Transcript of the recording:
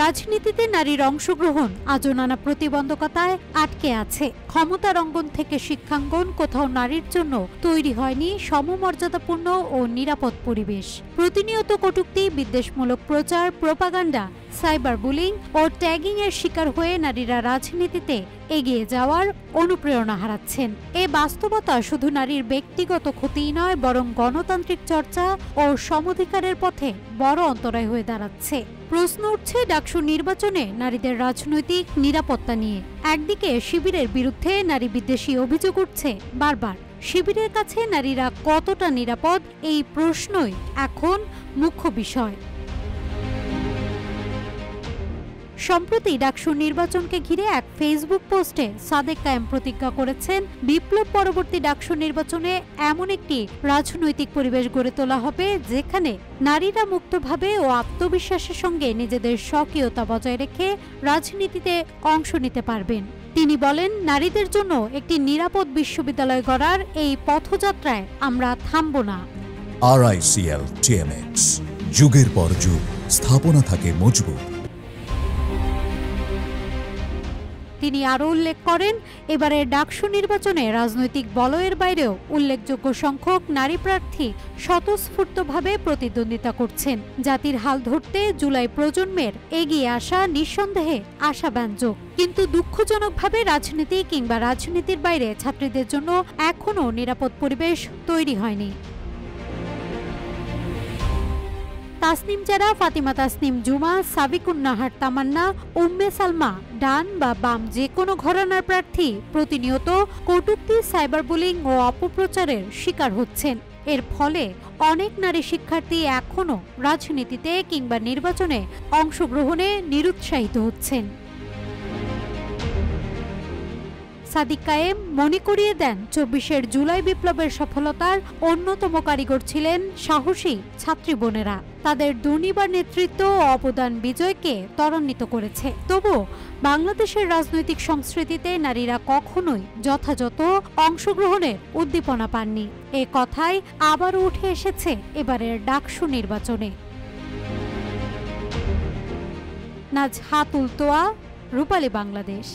রাজনীতিতে নারীর অংশগ্রহণ আজও নানা প্রতিবন্ধকতায় আটকে আছে। ক্ষমতার অঙ্গন থেকে শিক্ষাঙ্গন কোথাও নারীর জন্য তৈরি হয়নি সমমর্যাদাপূর্ণ ও নিরাপদ পরিবেশ। প্রতিনিয়ত কটূক্তি, বিদ্বেষমূলক প্রচার, প্রোপাগান্ডা, সাইবার বুলিং ও ট্যাগিং এর শিকার হয়ে নারীরা রাজনীতিতে এগিয়ে যাওয়ার অনুপ্রেরণা হারাচ্ছেন। এ বাস্তবতা শুধু নারীর ব্যক্তিগত ক্ষতিই নয়, বরং গণতান্ত্রিক চর্চা ও সমঅধিকারের পথে বড় অন্তরায় হয়ে দাঁড়াচ্ছে। প্রশ্ন উঠছে ডাকসু নির্বাচনে নারীদের রাজনৈতিক নিরাপত্তা নিয়ে। একদিকে শিবিরের বিরুদ্ধে নারী বিদ্বেষী অভিযোগ উঠছে বারবার। শিবিরের কাছে নারীরা কতটা নিরাপদ, এই প্রশ্নই এখন মুখ্য বিষয়। সম্প্রতি ডাকসু নির্বাচনকে ঘিরে এক ফেসবুক পোস্টে সাদেক কায়েম প্রতিজ্ঞা করেছেন, বিপ্লব পরবর্তী ডাকসু নির্বাচনে এমন একটি রাজনৈতিক পরিবেশ গড়ে তোলা হবে যেখানে নারীরা মুক্তভাবে ও আত্মবিশ্বাসের সঙ্গে নিজেদের স্বকীয়তা বজায় রেখে রাজনীতিতে অংশ নিতে পারবেন। তিনি বলেন, নারীদের জন্য একটি নিরাপদ বিশ্ববিদ্যালয় গড়ার এই পথযাত্রায় আমরা থামব না। RICL TMX, যুগের পর যুগ স্থাপনা থাকে মজবুত। তিনি আরও উল্লেখ করেন, এবারের ডাকসু নির্বাচনে রাজনৈতিক বলয়ের বাইরেও উল্লেখযোগ্য সংখ্যক নারী প্রার্থী স্বতঃস্ফূর্তভাবে প্রতিদ্বন্দ্বিতা করছেন। জাতির হাল ধরতে জুলাই প্রজন্মের এগিয়ে আসা নিঃসন্দেহে আশাব্যঞ্জক। কিন্তু দুঃখজনকভাবে রাজনীতি কিংবা রাজনীতির বাইরে ছাত্রীদের জন্য এখনও নিরাপদ পরিবেশ তৈরি হয়নি। তাসনিম জারা, ফাতিমা তাসনিম জুমা, সাবিকুন নাহার তামান্না, উম্মে সালমা ডান বা বাম যে কোনো ঘরানার প্রার্থী প্রতিনিয়ত কটূক্তি, সাইবার বুলিং ও অপপ্রচারের শিকার হচ্ছেন। এর ফলে অনেক নারী শিক্ষার্থী এখনও রাজনীতিতে কিংবা নির্বাচনে অংশগ্রহণে নিরুৎসাহিত হচ্ছেন। সাদিক কায়েম মনে করিয়ে দেন, ২৪ জুলাই বিপ্লবের সফলতার অন্যতম কারিগর ছিলেন সাহসী ছাত্রী বোনেরা। তাদের দুর্নিবার নেতৃত্ব ও অবদান বিজয়কে ত্বরান্বিত করেছে। তবু বাংলাদেশের রাজনৈতিক সংস্কৃতিতে নারীরা কখনোই যথাযথ অংশগ্রহণের উদ্দীপনা পাননি। এ কথাই আবারও উঠে এসেছে এবারের ডাকসু নির্বাচনে। নাজহাতুল তোয়া, রূপালী বাংলাদেশ।